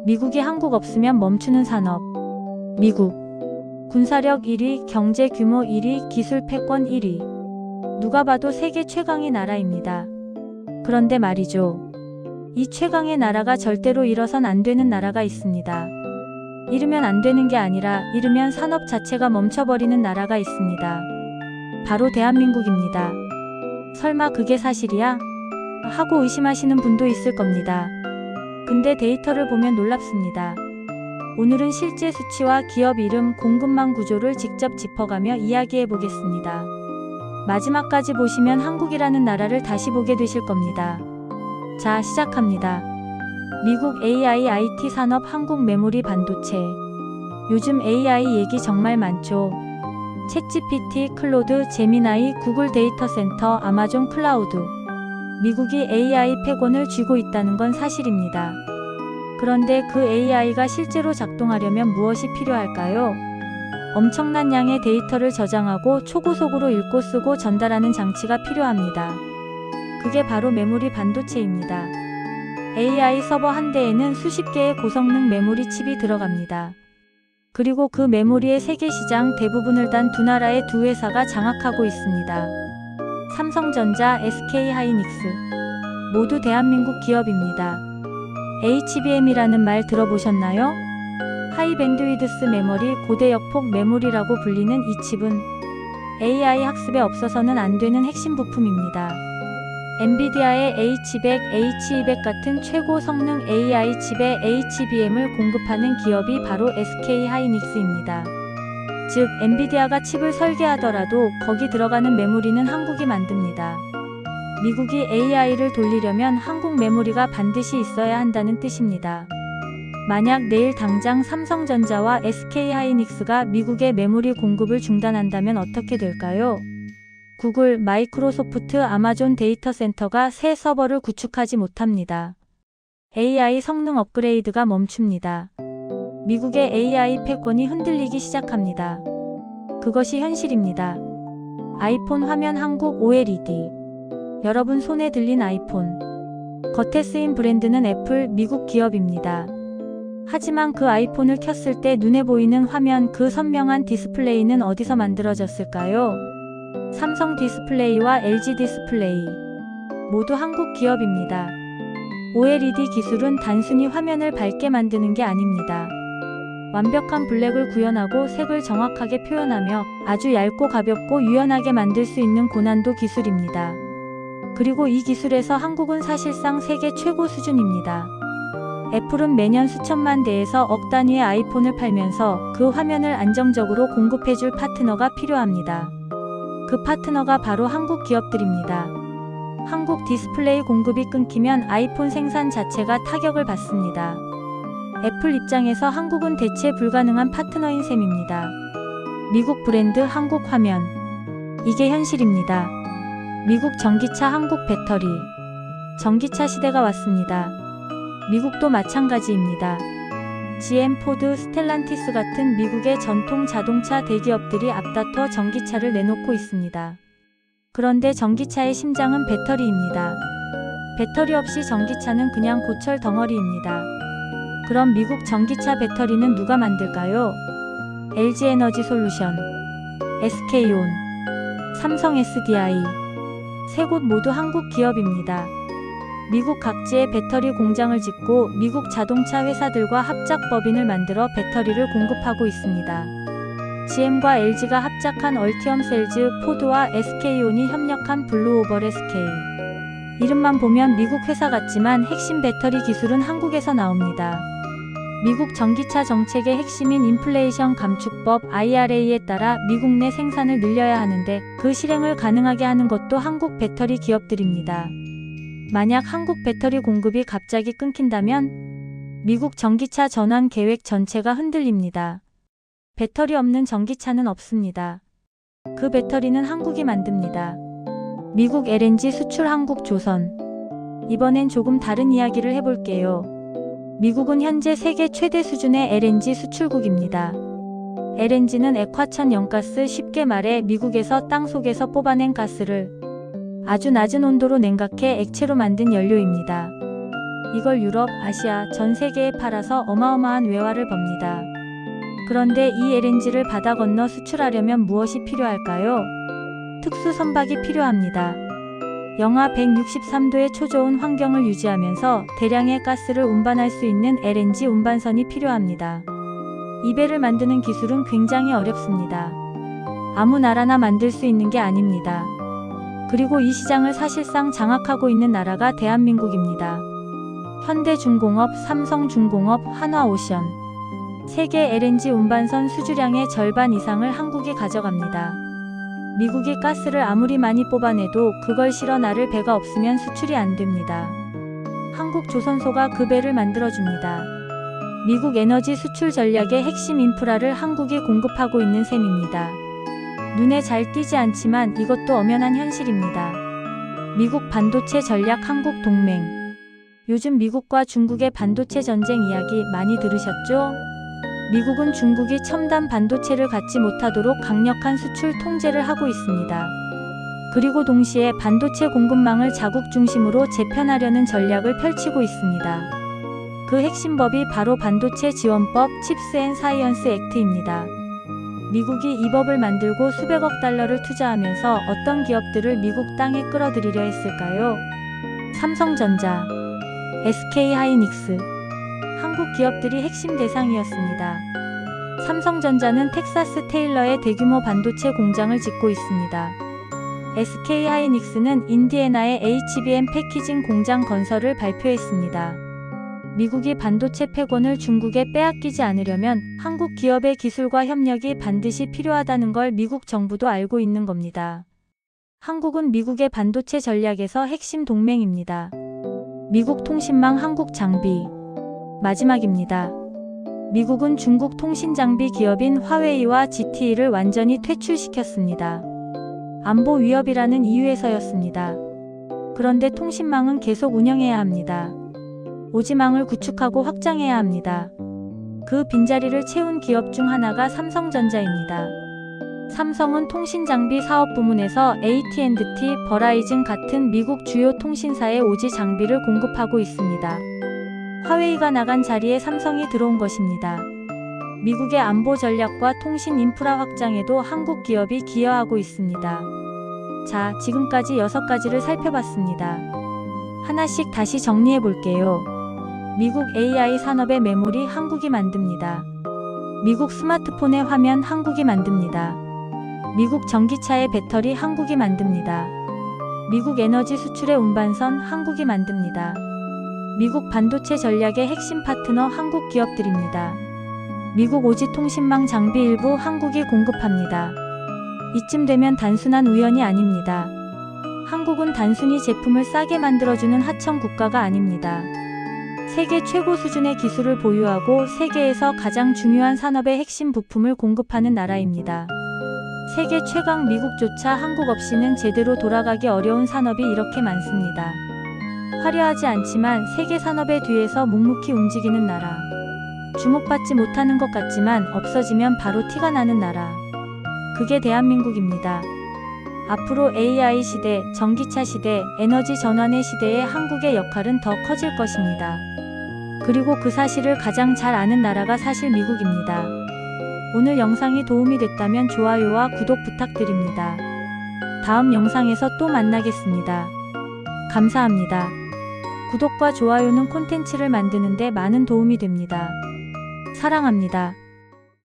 미국이 한국 없으면 멈추는 산업. 미국. 군사력 1위, 경제 규모 1위, 기술 패권 1위. 누가 봐도 세계 최강의 나라입니다. 그런데 말이죠. 이 최강의 나라가 절대로 잃어선 안 되는 나라가 있습니다. 잃으면 안 되는 게 아니라 잃으면 산업 자체가 멈춰버리는 나라가 있습니다. 바로 대한민국입니다. 설마 그게 사실이야? 하고 의심하시는 분도 있을 겁니다. 근데 데이터를 보면 놀랍습니다. 오늘은 실제 수치와 기업 이름, 공급망 구조를 직접 짚어가며 이야기해 보겠습니다. 마지막까지 보시면 한국이라는 나라를 다시 보게 되실 겁니다. 자, 시작합니다. 미국 AI IT 산업, 한국 메모리 반도체. 요즘 AI 얘기 정말 많죠. 챗GPT, 클로드, 제미나이, 구글 데이터 센터, 아마존 클라우드. 미국이 AI 패권을 쥐고 있다는 건 사실입니다. 그런데 그 AI가 실제로 작동하려면 무엇이 필요할까요? 엄청난 양의 데이터를 저장하고 초고속으로 읽고 쓰고 전달하는 장치가 필요합니다. 그게 바로 메모리 반도체입니다. AI 서버 한 대에는 수십 개의 고성능 메모리 칩이 들어갑니다. 그리고 그 메모리의 세계 시장 대부분을 단 두 나라의 두 회사가 장악하고 있습니다. 삼성전자, SK하이닉스. 모두 대한민국 기업입니다. HBM이라는 말 들어보셨나요? 하이밴드위드스 메모리, 고대역폭 메모리라고 불리는 이 칩은 AI 학습에 없어서는 안 되는 핵심 부품입니다. 엔비디아의 H100, H200 같은 최고 성능 AI 칩에 HBM을 공급하는 기업이 바로 SK하이닉스입니다. 즉, 엔비디아가 칩을 설계하더라도 거기 들어가는 메모리는 한국이 만듭니다. 미국이 AI를 돌리려면 한국 메모리가 반드시 있어야 한다는 뜻입니다. 만약 내일 당장 삼성전자와 SK하이닉스가 미국의 메모리 공급을 중단한다면 어떻게 될까요? 구글, 마이크로소프트, 아마존 데이터 센터가 새 서버를 구축하지 못합니다. AI 성능 업그레이드가 멈춥니다. 미국의 AI 패권이 흔들리기 시작합니다. 그것이 현실입니다. 아이폰 화면 한국 OLED. 여러분 손에 들린 아이폰. 겉에 쓰인 브랜드는 애플, 미국 기업입니다. 하지만 그 아이폰을 켰을 때 눈에 보이는 화면, 그 선명한 디스플레이는 어디서 만들어졌을까요? 삼성 디스플레이와 LG 디스플레이. 모두 한국 기업입니다. OLED 기술은 단순히 화면을 밝게 만드는 게 아닙니다. 완벽한 블랙을 구현하고 색을 정확하게 표현하며 아주 얇고 가볍고 유연하게 만들 수 있는 고난도 기술입니다. 그리고 이 기술에서 한국은 사실상 세계 최고 수준입니다. 애플은 매년 수천만 대에서 억 단위의 아이폰을 팔면서 그 화면을 안정적으로 공급해줄 파트너가 필요합니다. 그 파트너가 바로 한국 기업들입니다. 한국 디스플레이 공급이 끊기면 아이폰 생산 자체가 타격을 받습니다. 애플 입장에서 한국은 대체 불가능한 파트너인 셈입니다. 미국 브랜드, 한국 화면. 이게 현실입니다. 미국 전기차, 한국 배터리. 전기차 시대가 왔습니다. 미국도 마찬가지입니다. GM, 포드, 스텔란티스 같은 미국의 전통 자동차 대기업들이 앞다퉈 전기차를 내놓고 있습니다. 그런데 전기차의 심장은 배터리입니다. 배터리 없이 전기차는 그냥 고철 덩어리입니다. 그럼 미국 전기차 배터리는 누가 만들까요? LG에너지솔루션, SK온, 삼성 SDI. 세 곳 모두 한국 기업입니다. 미국 각지에 배터리 공장을 짓고 미국 자동차 회사들과 합작 법인을 만들어 배터리를 공급하고 있습니다. GM과 LG가 합작한 얼티엄 셀즈, 포드와 SK온이 협력한 블루오버레 스케일. 이름만 보면 미국 회사 같지만 핵심 배터리 기술은 한국에서 나옵니다. 미국 전기차 정책의 핵심인 인플레이션 감축법 IRA에 따라 미국 내 생산을 늘려야 하는데 그 실행을 가능하게 하는 것도 한국 배터리 기업들입니다. 만약 한국 배터리 공급이 갑자기 끊긴다면 미국 전기차 전환 계획 전체가 흔들립니다. 배터리 없는 전기차는 없습니다. 그 배터리는 한국이 만듭니다. 미국 LNG 수출 한국 조선. 이번엔 조금 다른 이야기를 해볼게요. 미국은 현재 세계 최대 수준의 LNG 수출국입니다. LNG는 액화천 연가스, 쉽게 말해 미국에서 땅속에서 뽑아낸 가스를 아주 낮은 온도로 냉각해 액체로 만든 연료입니다. 이걸 유럽, 아시아, 전 세계에 팔아서 어마어마한 외화를 법니다. 그런데 이 LNG를 바다 건너 수출하려면 무엇이 필요할까요? 특수 선박이 필요합니다. 영하 163도의 초저온 환경을 유지하면서 대량의 가스를 운반할 수 있는 LNG 운반선이 필요합니다. 이 배를 만드는 기술은 굉장히 어렵습니다. 아무 나라나 만들 수 있는 게 아닙니다. 그리고 이 시장을 사실상 장악하고 있는 나라가 대한민국입니다. 현대중공업, 삼성중공업, 한화오션. 세계 LNG 운반선 수주량의 절반 이상을 한국이 가져갑니다. 미국이 가스를 아무리 많이 뽑아내도 그걸 실어 나를 배가 없으면 수출이 안 됩니다. 한국조선소가 그 배를 만들어줍니다. 미국 에너지 수출 전략의 핵심 인프라를 한국이 공급하고 있는 셈입니다. 눈에 잘 띄지 않지만 이것도 엄연한 현실입니다. 미국 반도체 전략 한국 동맹. 요즘 미국과 중국의 반도체 전쟁 이야기 많이 들으셨죠? 미국은 중국이 첨단 반도체를 갖지 못하도록 강력한 수출 통제를 하고 있습니다. 그리고 동시에 반도체 공급망을 자국 중심으로 재편하려는 전략을 펼치고 있습니다. 그 핵심법이 바로 반도체 지원법 칩스 앤 사이언스 액트입니다. 미국이 이 법을 만들고 수백억 달러를 투자하면서 어떤 기업들을 미국 땅에 끌어들이려 했을까요? 삼성전자, SK하이닉스, 한국 기업들이 핵심 대상이었습니다. 삼성전자는 텍사스 테일러에 대규모 반도체 공장을 짓고 있습니다. SK하이닉스는 인디애나의 HBM 패키징 공장 건설을 발표했습니다. 미국이 반도체 패권을 중국에 빼앗기지 않으려면 한국 기업의 기술과 협력이 반드시 필요하다는 걸 미국 정부도 알고 있는 겁니다. 한국은 미국의 반도체 전략에서 핵심 동맹입니다. 미국 통신망 한국 장비. 마지막입니다. 미국은 중국 통신장비 기업인 화웨이와 ZTE를 완전히 퇴출시켰습니다. 안보 위협이라는 이유에서였습니다. 그런데 통신망은 계속 운영해야 합니다. 오지망을 구축하고 확장해야 합니다. 그 빈자리를 채운 기업 중 하나가 삼성전자입니다. 삼성은 통신장비 사업 부문에서 AT&T, 버라이즌 같은 미국 주요 통신사에 오지 장비를 공급하고 있습니다. 화웨이가 나간 자리에 삼성이 들어온 것입니다. 미국의 안보 전략과 통신 인프라 확장에도 한국 기업이 기여하고 있습니다. 자, 지금까지 6가지를 살펴봤습니다. 하나씩 다시 정리해 볼게요. 미국 AI 산업의 메모리 한국이 만듭니다. 미국 스마트폰의 화면 한국이 만듭니다. 미국 전기차의 배터리 한국이 만듭니다. 미국 에너지 수출의 운반선 한국이 만듭니다. 미국 반도체 전략의 핵심 파트너 한국 기업들입니다. 미국 오지 통신망 장비 일부 한국이 공급합니다. 이쯤 되면 단순한 우연이 아닙니다. 한국은 단순히 제품을 싸게 만들어주는 하청 국가가 아닙니다. 세계 최고 수준의 기술을 보유하고 세계에서 가장 중요한 산업의 핵심 부품을 공급하는 나라입니다. 세계 최강 미국조차 한국 없이는 제대로 돌아가기 어려운 산업이 이렇게 많습니다. 화려하지 않지만 세계 산업의 뒤에서 묵묵히 움직이는 나라. 주목받지 못하는 것 같지만 없어지면 바로 티가 나는 나라. 그게 대한민국입니다. 앞으로 AI 시대, 전기차 시대, 에너지 전환의 시대에 한국의 역할은 더 커질 것입니다. 그리고 그 사실을 가장 잘 아는 나라가 사실 미국입니다. 오늘 영상이 도움이 됐다면 좋아요와 구독 부탁드립니다. 다음 영상에서 또 만나겠습니다. 감사합니다. 구독과 좋아요는 콘텐츠를 만드는 데 많은 도움이 됩니다. 사랑합니다.